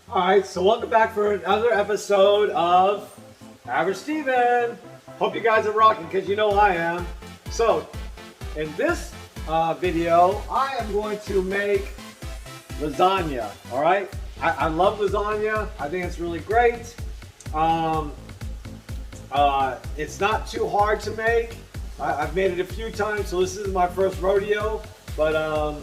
Alright, so welcome back for another episode of Average Steven. Hope you guys are rocking because you know I am. So, in this video, I am going to make lasagna. Alright? I love lasagna. I think it's really great. It's not too hard to make. I've made it a few times, so this is my first rodeo. But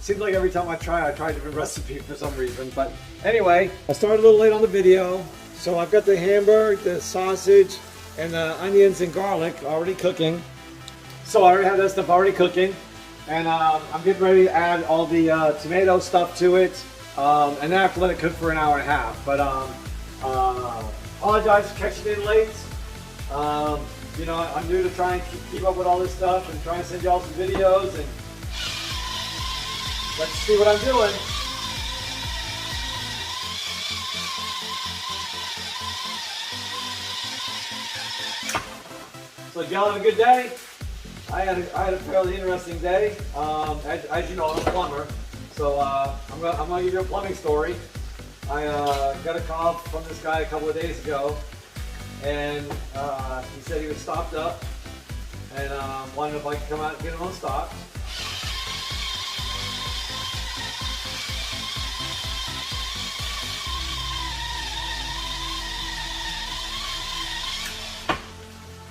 seems like every time I try a different recipe for some reason. But anyway, I started a little late on the video. So I've got the hamburger, the sausage, and the onions and garlic already cooking. So I already have that stuff already cooking. And I'm getting ready to add all the tomato stuff to it. And then I have to let it cook for an hour and a half. But apologize for catching it late. You know, I'm new to try and keep up with all this stuff and try and send y'all some videos. And let's see what I'm doing. So did y'all have a good day? I had a fairly interesting day. As you know, I'm a plumber. So I'm gonna give you a plumbing story. I got a call from this guy a couple of days ago, and he said he was stocked up and wanted if I could come out and get him unstocked.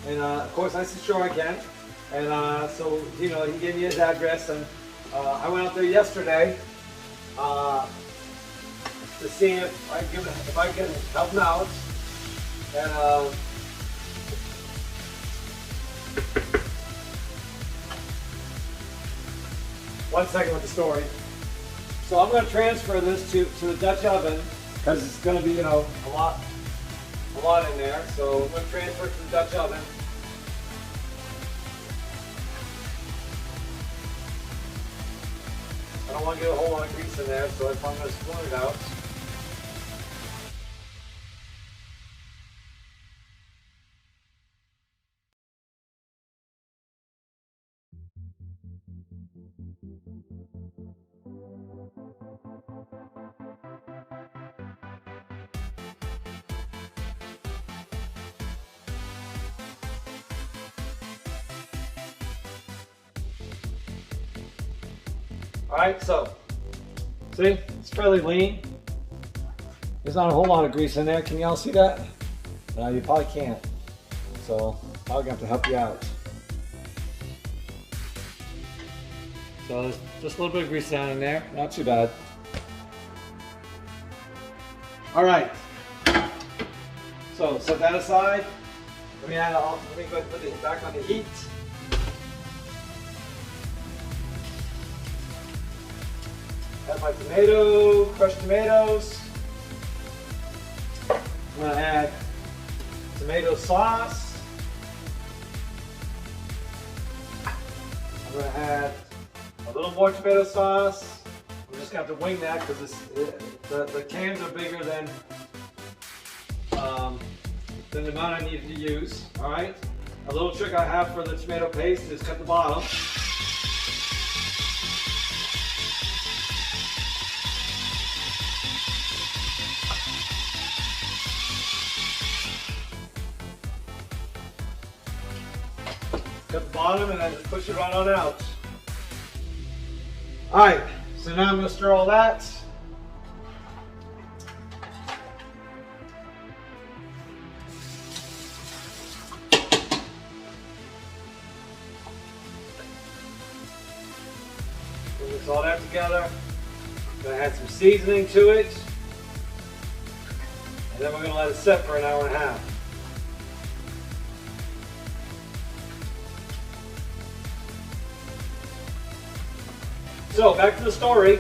And of course I said sure I can. And so, you know, he gave me his address, and I went out there yesterday to see if I can help him out. And one second with the story. So I'm going to transfer this to the Dutch oven because it's going to be, you know, a lot in there. So I'm going to transfer it to the Dutch oven. I don't want to get a whole lot of grease in there, so I'm going to spoon it out. Alright, so, see, it's fairly lean. There's not a whole lot of grease in there. Can y'all see that? No, you probably can't. So, I'll have to help you out. So, there's just a little bit of grease down in there. Not too bad. Alright. So, set that aside. Let me go ahead and put it back on the heat. Add my crushed tomatoes. I'm going to add tomato sauce. I'm going to add a little more tomato sauce. I'm just going to have to wing that because the cans are bigger than the amount I needed to use. All right. A little trick I have for the tomato paste is cut the bottom. Cut the bottom and then just push it right on out. Alright, so now I'm going to stir all that. Mix all that together. I'm going to add some seasoning to it. And then we're going to let it set for an hour and a half. So back to the story.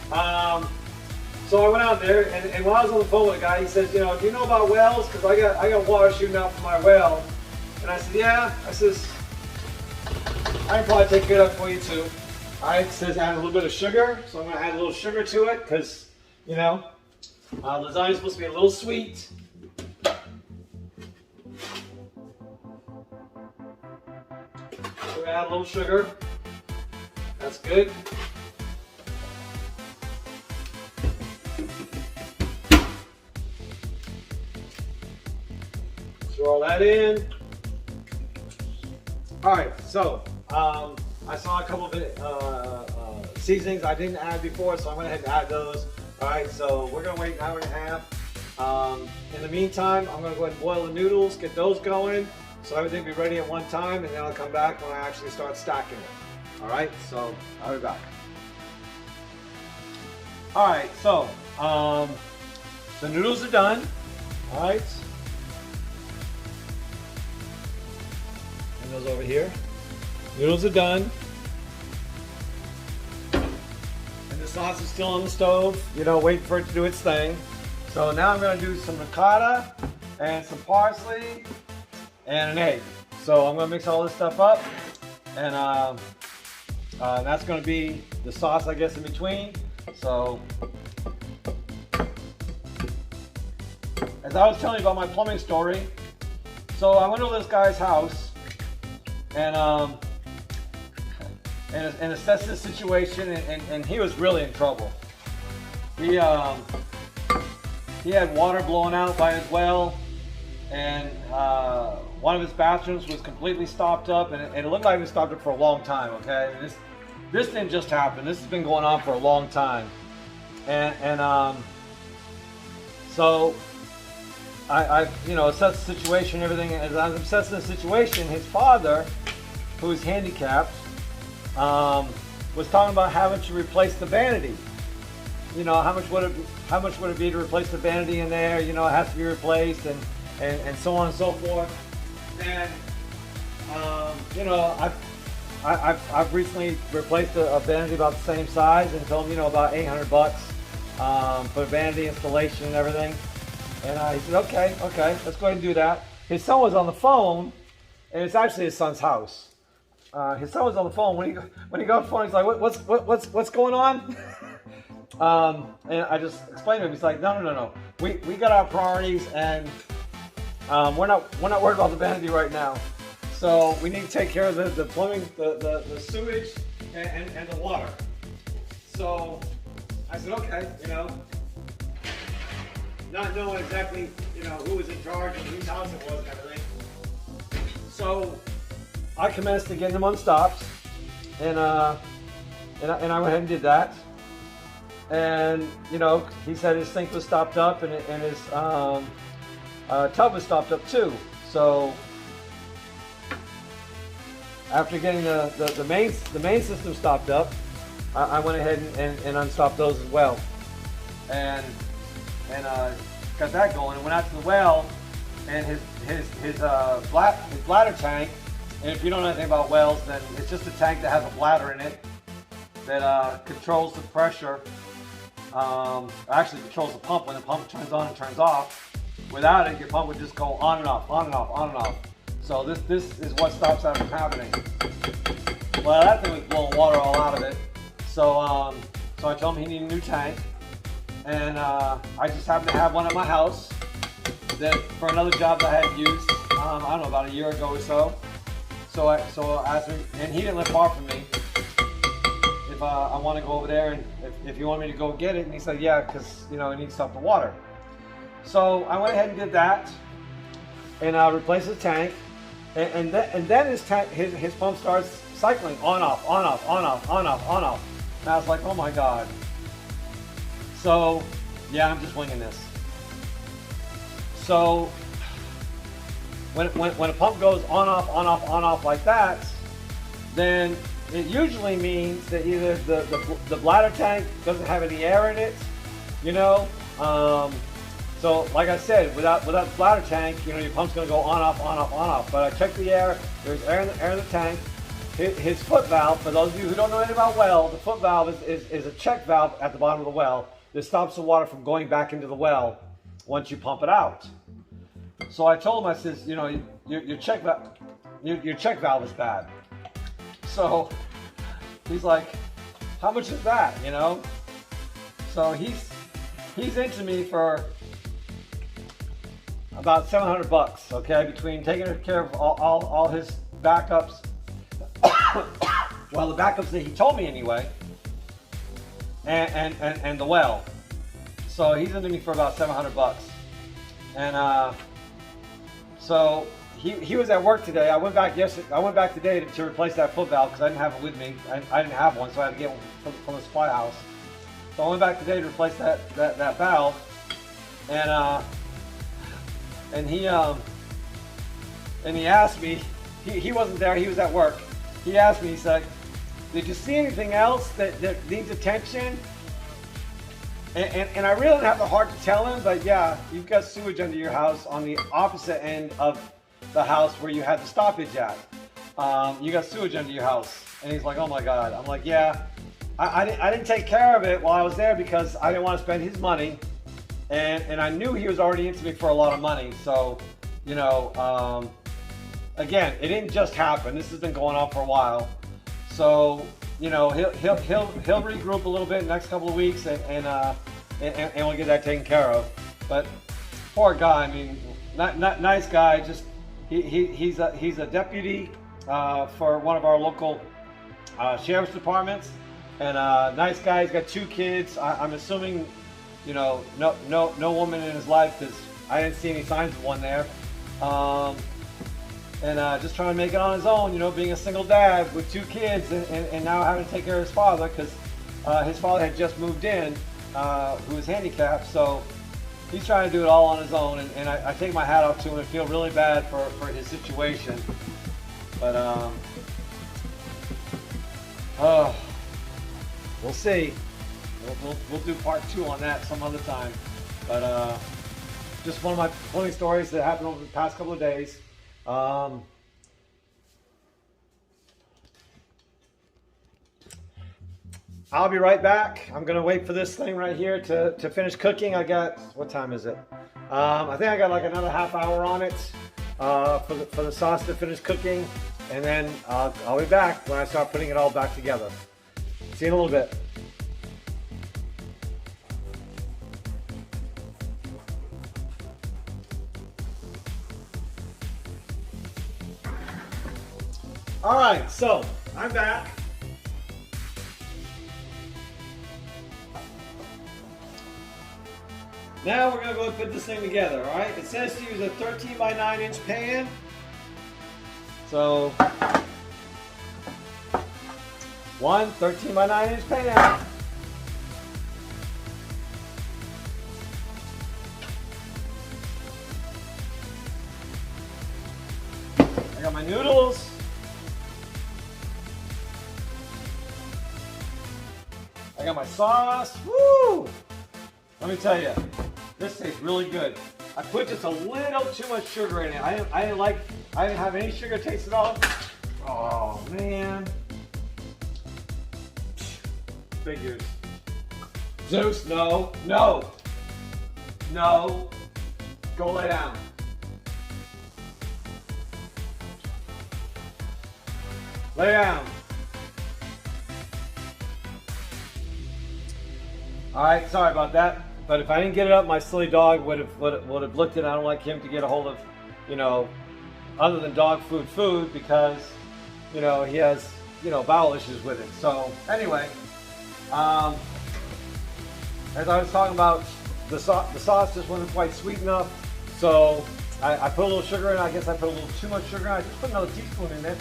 So I went out there, and while I was on the phone with a guy, he says, you know, do you know about wells? Because I got water shooting out from my well. And I said, yeah. I says, I can probably take it up for you too. Alright, it says add a little bit of sugar, so I'm going to add a little sugar to it because, you know, lasagna is supposed to be a little sweet. So we add a little sugar. That's good. Throw that in. All right, so I saw a couple of seasonings I didn't add before, so I went ahead and add those. All right, so we're gonna wait an hour and a half. In the meantime, I'm gonna go ahead and boil the noodles, get those going, so everything will be ready at one time, and then I'll come back when I actually start stacking it. All right, so I'll be back. All right, so the noodles are done. All right. And those over here. Noodles are done. And the sauce is still on the stove, you know, waiting for it to do its thing. So now I'm gonna do some ricotta and some parsley and an egg. So I'm gonna mix all this stuff up, and that's gonna be the sauce, I guess, in between. So, as I was telling you about my plumbing story, so I went to this guy's house and assessed the situation, and he was really in trouble. He had water blowing out by his well, and one of his bathrooms was completely stopped up, and it looked like it was stopped up for a long time. Okay, and this didn't just happen. This has been going on for a long time, and so I you know, assessed the situation, everything. As I was assessing the situation, his father, who is handicapped, was talking about having to replace the vanity. You know, how much would it be to replace the vanity in there? You know, it has to be replaced, and so on and so forth. And you know, I've recently replaced a vanity about the same size, and told him, you know, about $800 for vanity installation and everything. And he said, okay, let's go ahead and do that. His son was on the phone, and it's actually his son's house. His son was on the phone. When he got on the phone, he's like, what's going on? And I just explained to him. He's like, no. We got our priorities, and we're not worried about the vanity right now. So we need to take care of the plumbing, the sewage, and the water. So I said, okay, you know, not knowing exactly, you know, who was in charge and whose house it was and everything. So I commenced to getting them unstopped, and I went ahead and did that. And you know, he said his sink was stopped up, and his tub was stopped up too. So after getting the main system stopped up, I went ahead and unstopped those as well, and got that going. And went out to the well, and his bladder tank. And if you don't know anything about wells, then it's just a tank that has a bladder in it that controls the pressure. Actually controls the pump when the pump turns on and turns off. Without it, your pump would just go on and off, on and off, on and off. So this is what stops that from happening. Well, that thing was blowing water all out of it. So so I told him he needed a new tank, and I just happened to have one at my house that for another job that I had used, I don't know, about a year ago or so. So I asked him, and he didn't live far from me, if I want to go over there, and if you want me to go get it. And he said, yeah, because you know, it needs to stop the water. So I went ahead and did that, and replaced the tank, and then his pump starts cycling on off, on off, on off, on off, on off. And I was like, oh my God. So yeah, I'm just winging this. So when a pump goes on off, on off, on off like that, then it usually means that either the bladder tank doesn't have any air in it, you know. So like I said, without the bladder tank, you know, your pump's gonna go on off, on off, on off. But I checked the air. There's air in the tank. His foot valve, for those of you who don't know anything about well, the foot valve is a check valve at the bottom of the well that stops the water from going back into the well once you pump it out. So I told him, I says, you know, your check valve is bad. So he's like, how much is that, you know? So he's into me for about $700, okay, between taking care of all his backups. Well, the backups that he told me anyway, and the well. So he's into me for about $700, and So he was at work today. I went back yesterday. I went back today to replace that foot valve because I didn't have it with me. I didn't have one, so I had to get one from the supply house. So I went back today to replace that valve, and he asked me. He wasn't there. He was at work. He asked me. He's like, "Did you see anything else that needs attention?" And I really didn't have the heart to tell him, but yeah, you've got sewage under your house on the opposite end of the house where you had the stoppage at. You got sewage under your house. And he's like, oh my God. I'm like, yeah, I didn't take care of it while I was there because I didn't want to spend his money. And I knew he was already into me for a lot of money. So, you know, again, it didn't just happen. This has been going on for a while. So, you know, he'll regroup a little bit in the next couple of weeks, and we'll get that taken care of. But poor guy, I mean, not nice guy. Just he's a deputy for one of our local sheriff's departments, and nice guy. He's got 2 kids. I'm assuming, you know, no woman in his life because I didn't see any signs of one there. And just trying to make it on his own, you know, being a single dad with 2 kids, and now having to take care of his father because his father had just moved in, who was handicapped. So he's trying to do it all on his own, and I take my hat off to him and feel really bad for his situation. But we'll see. We'll do part 2 on that some other time. But just one of my funny stories that happened over the past couple of days. I'll be right back. I'm gonna wait for this thing right here to finish cooking. I got, what time is it? I think I got like another half hour on it for the sauce to finish cooking, and then I'll be back when I start putting it all back together. See you in a little bit. All right, so I'm back. Now we're gonna go and put this thing together, all right? It says to use a 13 by 9 inch pan. So, 1 13 by 9 inch pan. I got my noodles. I got my sauce. Woo! Let me tell you, this tastes really good. I put just a little too much sugar in it. I didn't have any sugar taste at all. Oh man. Figures. Zeus, no. Go lay down. Lay down. All right, sorry about that. But if I didn't get it up, my silly dog would have looked at it. I don't like him to get a hold of, you know, other than dog food because, you know, he has, you know, bowel issues with it. So anyway, as I was talking about, the sauce just wasn't quite sweet enough. So I put a little sugar in. I guess I put a little too much sugar in. I just put another teaspoon in it.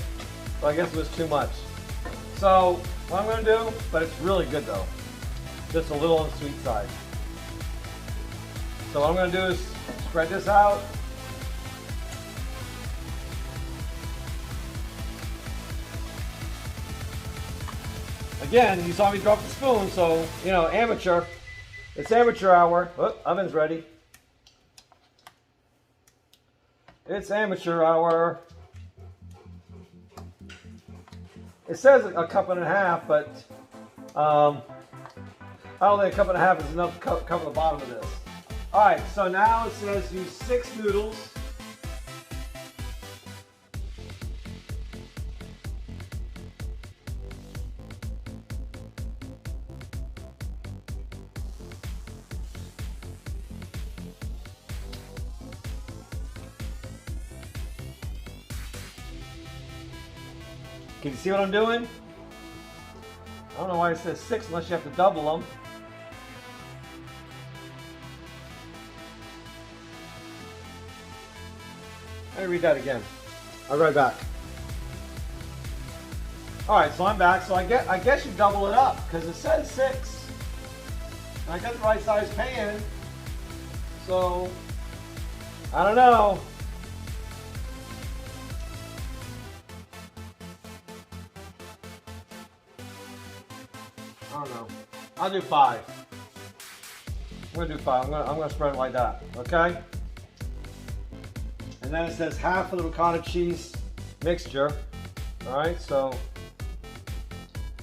So I guess it was too much. So what I'm going to do, but it's really good though. Just a little on the sweet side. So what I'm going to do is spread this out. Again, you saw me drop the spoon, so, you know, amateur. It's amateur hour. Oh, oven's ready. It's amateur hour. It says a cup and a half, but I don't think a cup and a half is enough to cover the bottom of this. All right, so now it says use 6 noodles. Can you see what I'm doing? I don't know why it says 6 unless you have to double them. Let me read that again. I'll be right back. All right, so I'm back. So I guess you double it up because it says 6. And I got the right size pan. So I don't know. I don't know. I'll do 5. I'm gonna do 5. I'm gonna spread it like that. Okay. And then it says half of the ricotta cheese mixture. All right, so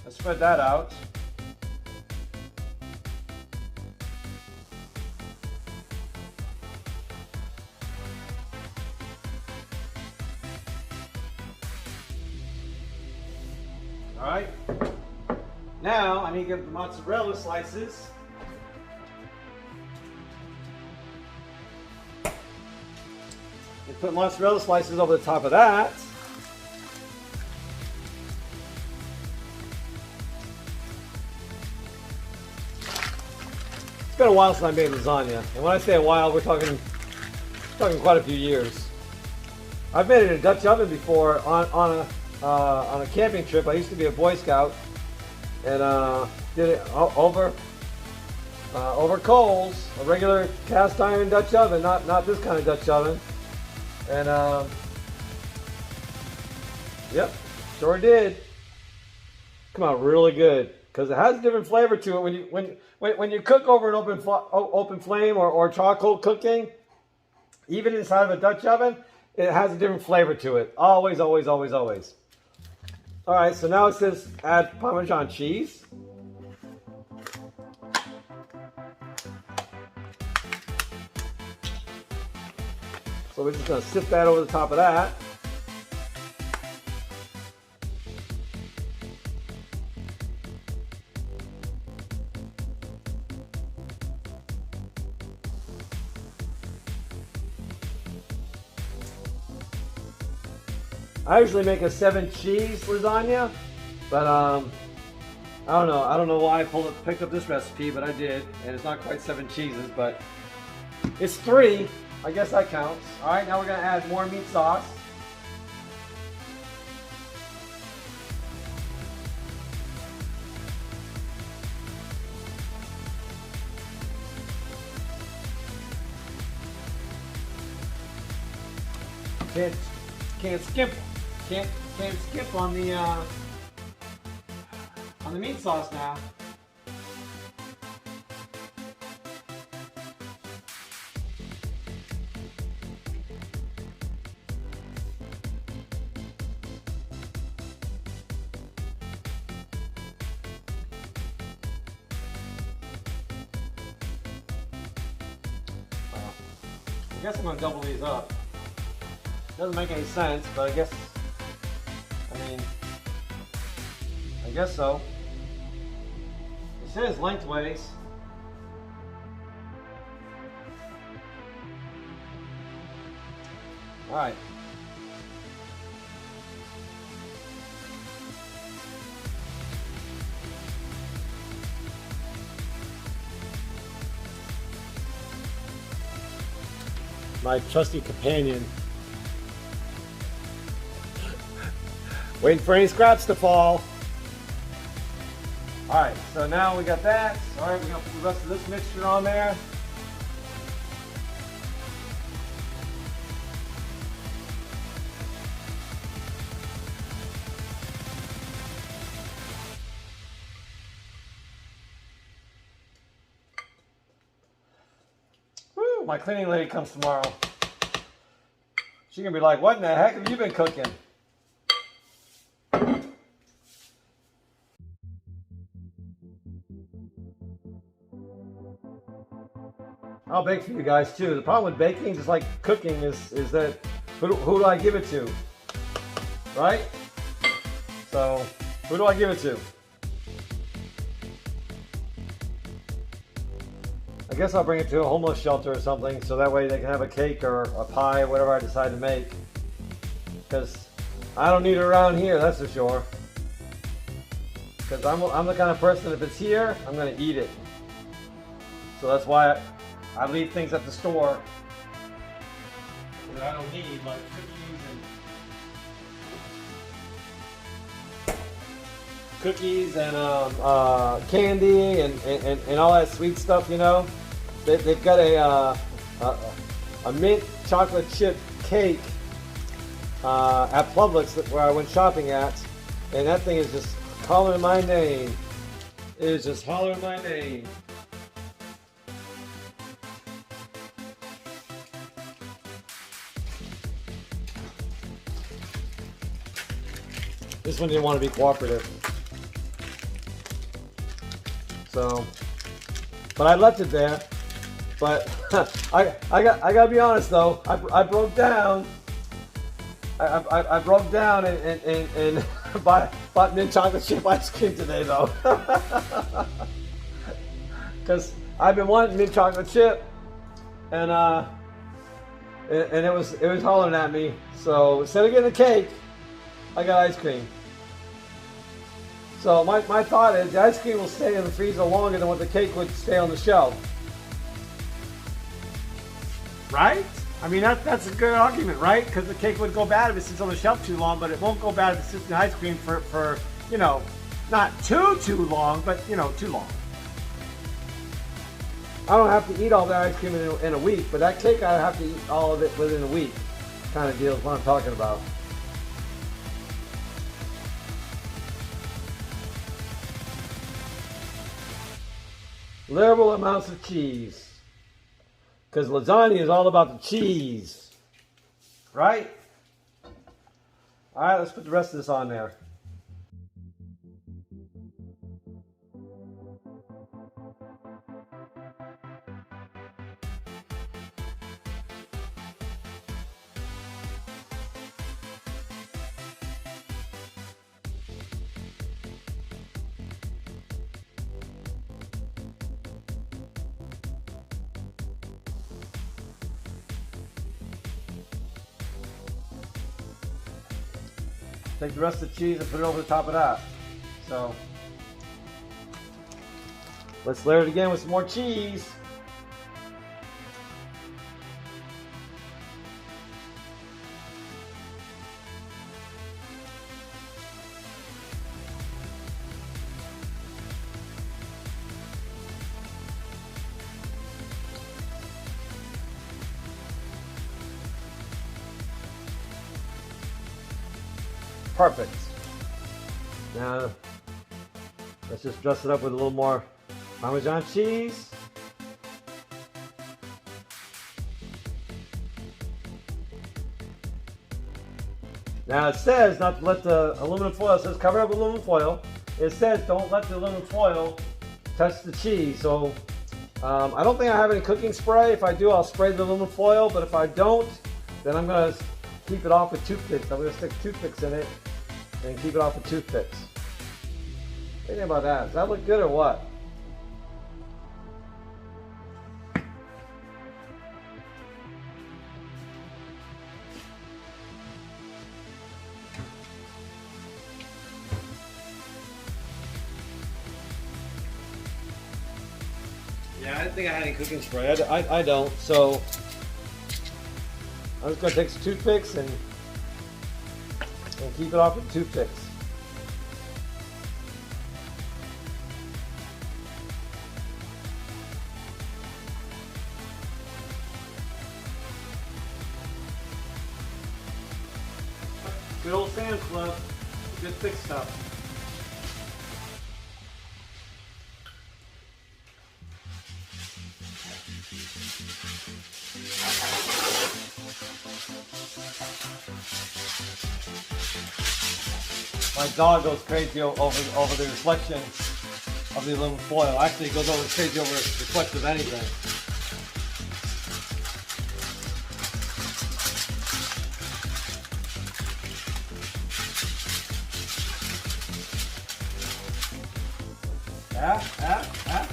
let's spread that out. All right. Now I need to get the mozzarella slices. And put mozzarella slices over the top of that. It's been a while since I made lasagna, and when I say a while, we're talking quite a few years. I've made it in a Dutch oven before on a camping trip. I used to be a Boy Scout, and did it over coals, a regular cast iron Dutch oven, not this kind of Dutch oven. And yep, sure did. Come out really good because it has a different flavor to it when you cook over an open flame or charcoal cooking. Even inside of a Dutch oven, it has a different flavor to it. Always, always, always, always. All right, so now it says add Parmesan cheese. So we're just gonna sift that over the top of that. I usually make a 7 cheese lasagna, but I don't know why I picked up this recipe, but I did, and it's not quite 7 cheeses, but it's 3. I guess that counts. All right, now we're gonna add more meat sauce. Can't skip on the meat sauce now. I guess I'm going to double these up. Doesn't make any sense, but I guess so. It says lengthways. All right. My trusty companion. Waiting for any scraps to fall. All right, so now we got that. All right, we're gonna put the rest of this mixture on there. Woo, my cleaning lady comes tomorrow. She's gonna be like, what in the heck have you been cooking? I'll bake for you guys too. The problem with baking, just like cooking, is that who do I give it to? Right? So, who do I give it to? I guess I'll bring it to a homeless shelter or something, so that way they can have a cake or a pie or whatever I decide to make. Because I don't need it around here, that's for sure. Because I'm the kind of person, if it's here, I'm going to eat it. So that's why I leave things at the store. that I don't need, like cookies and candy and all that sweet stuff, you know. They've got a mint chocolate chip cake at Publix where I went shopping at, and that thing is just hollering my name. It is just hollering my name. This one didn't want to be cooperative. So, but I left it there. But I gotta be honest though, I broke down. I broke down and bought mint chocolate chip ice cream today though. Because I've been wanting mint chocolate chip, and it was hollering at me. So instead of getting a cake, I got ice cream. So my thought is the ice cream will stay in the freezer longer than what the cake would stay on the shelf. Right? I mean, that's a good argument, right? Because the cake would go bad if it sits on the shelf too long, but it won't go bad if it sits in the ice cream for you know, not too long, but, you know, too long. I don't have to eat all that ice cream in a week, but that cake I have to eat all of it within a week. Kind of deal is what I'm talking about. Liberal amounts of cheese. Because lasagna is all about the cheese. Right? Alright, let's put the rest of this on there. Take the rest of the cheese and put it over the top of that. So, let's layer it again with some more cheese. Perfect. Now, let's just dress it up with a little more Parmesan cheese. Now it says not to let the aluminum foil, it says cover up with aluminum foil. It says don't let the aluminum foil touch the cheese. So I don't think I have any cooking spray. If I do, I'll spray the aluminum foil, but if I don't, then I'm gonna keep it off with toothpicks. I'm gonna stick toothpicks in it and keep it off with toothpicks. What do you think about that? Does that look good or what? Yeah, I didn't think I had any cooking spray. I don't, so I'm just gonna take some toothpicks and keep it off with toothpicks. Good old Sam's Club, good thick stuff. My dog goes crazy over the reflection of the aluminum foil. Actually, he goes over crazy over the reflection of anything.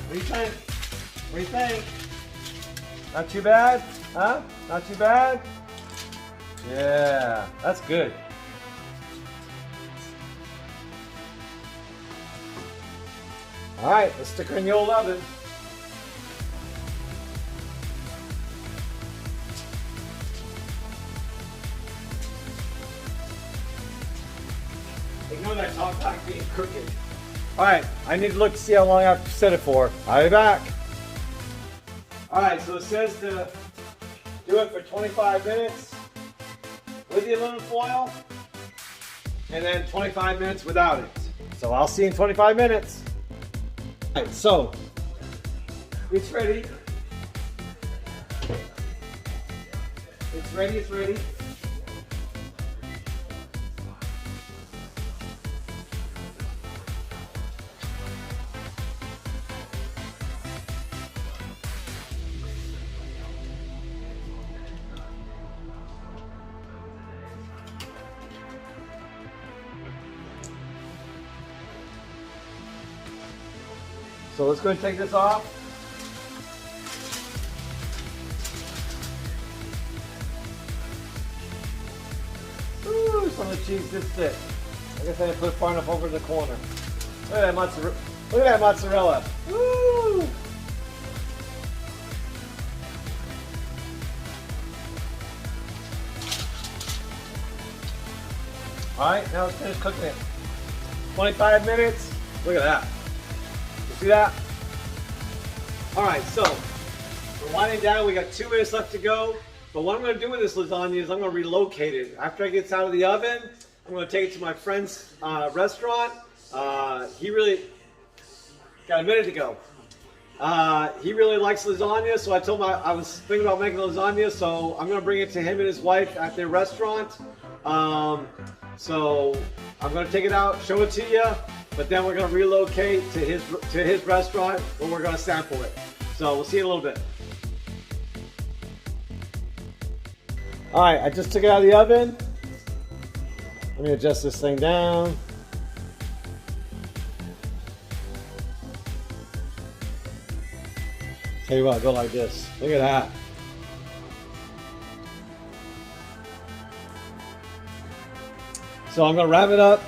What do you think? What do you think? Not too bad? Huh? Not too bad? Yeah, that's good. All right, let's stick her in the old oven. when I talk about being crooked. All right, I need to look to see how long I have to set it for. I'll be back. All right, so it says to do it for 25 minutes with the aluminum foil, and then 25 minutes without it. So I'll see you in 25 minutes. All right, so it's ready. It's ready, it's ready. So let's go and take this off. Ooh, some of the cheese this thick. I guess I didn't put it far enough over the corner. Look at that mozzarella. Look at that mozzarella. Woo! All right, now let's finish cooking it. 25 minutes. Look at that. See that? All right, so we're winding down. We got 2 minutes left to go. But what I'm going to do with this lasagna is I'm going to relocate it. After it gets out of the oven, I'm going to take it to my friend's restaurant. He really got a minute to go. He really likes lasagna, so I told him I was thinking about making lasagna, so I'm going to bring it to him and his wife at their restaurant. So I'm going to take it out, show it to you. But then we're going to relocate to his restaurant where we're going to sample it. So we'll see you in a little bit. All right, I just took it out of the oven. Let me adjust this thing down. Tell you what, go like this. Look at that. So I'm going to wrap it up.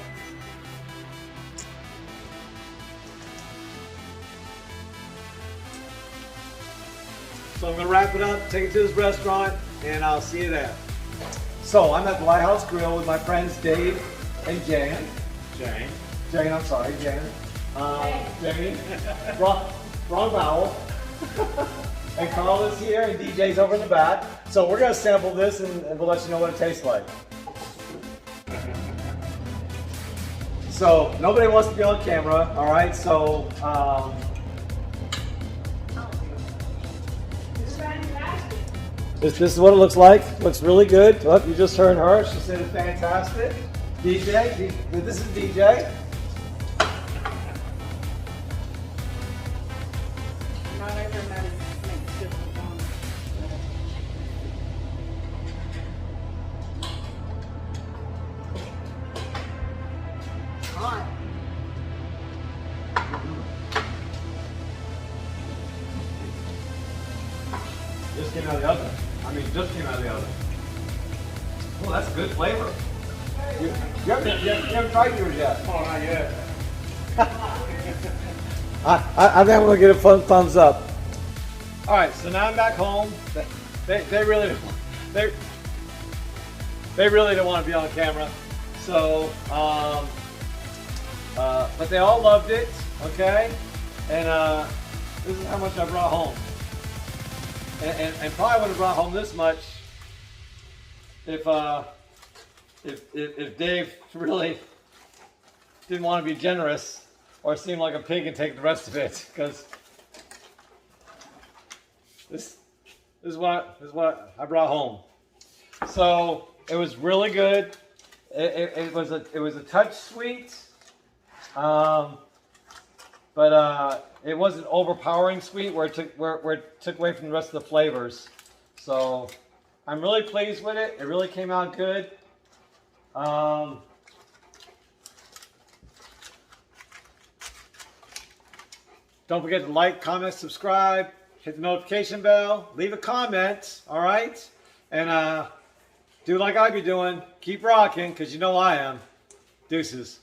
So I'm going to wrap it up, take it to this restaurant, and I'll see you there. So I'm at the Lighthouse Grill with my friends Dave and Jan. Jane, I'm sorry, Jan. Jane. Wrong vowel. And Carl is here, and DJ's over in the back. So we're going to sample this, and we'll let you know what it tastes like. So nobody wants to be on camera, all right? So. This is what it looks like. Looks really good. Oh, you just heard her. She said it's fantastic. DJ, this is DJ. Not everybody makes different ones. Hot. Just came out of the oven. Just came out of the oven. Oh, that's a good flavor. You haven't tried yours yet. Oh, not yet. I think I'm gonna get a fun thumbs up. All right, so now I'm back home. They really don't want to be on camera. So, but they all loved it. Okay, and this is how much I brought home. And probably would have brought home this much if Dave really didn't want to be generous or seem like a pig and take the rest of it, because this is what I brought home. So it was really good. It was a touch sweet, but it wasn't overpowering sweet where it took away from the rest of the flavors. So I'm really pleased with it. It really came out good. Don't forget to like, comment, subscribe, hit the notification bell, leave a comment, all right? And do like I be doing. Keep rocking, because you know I am. Deuces.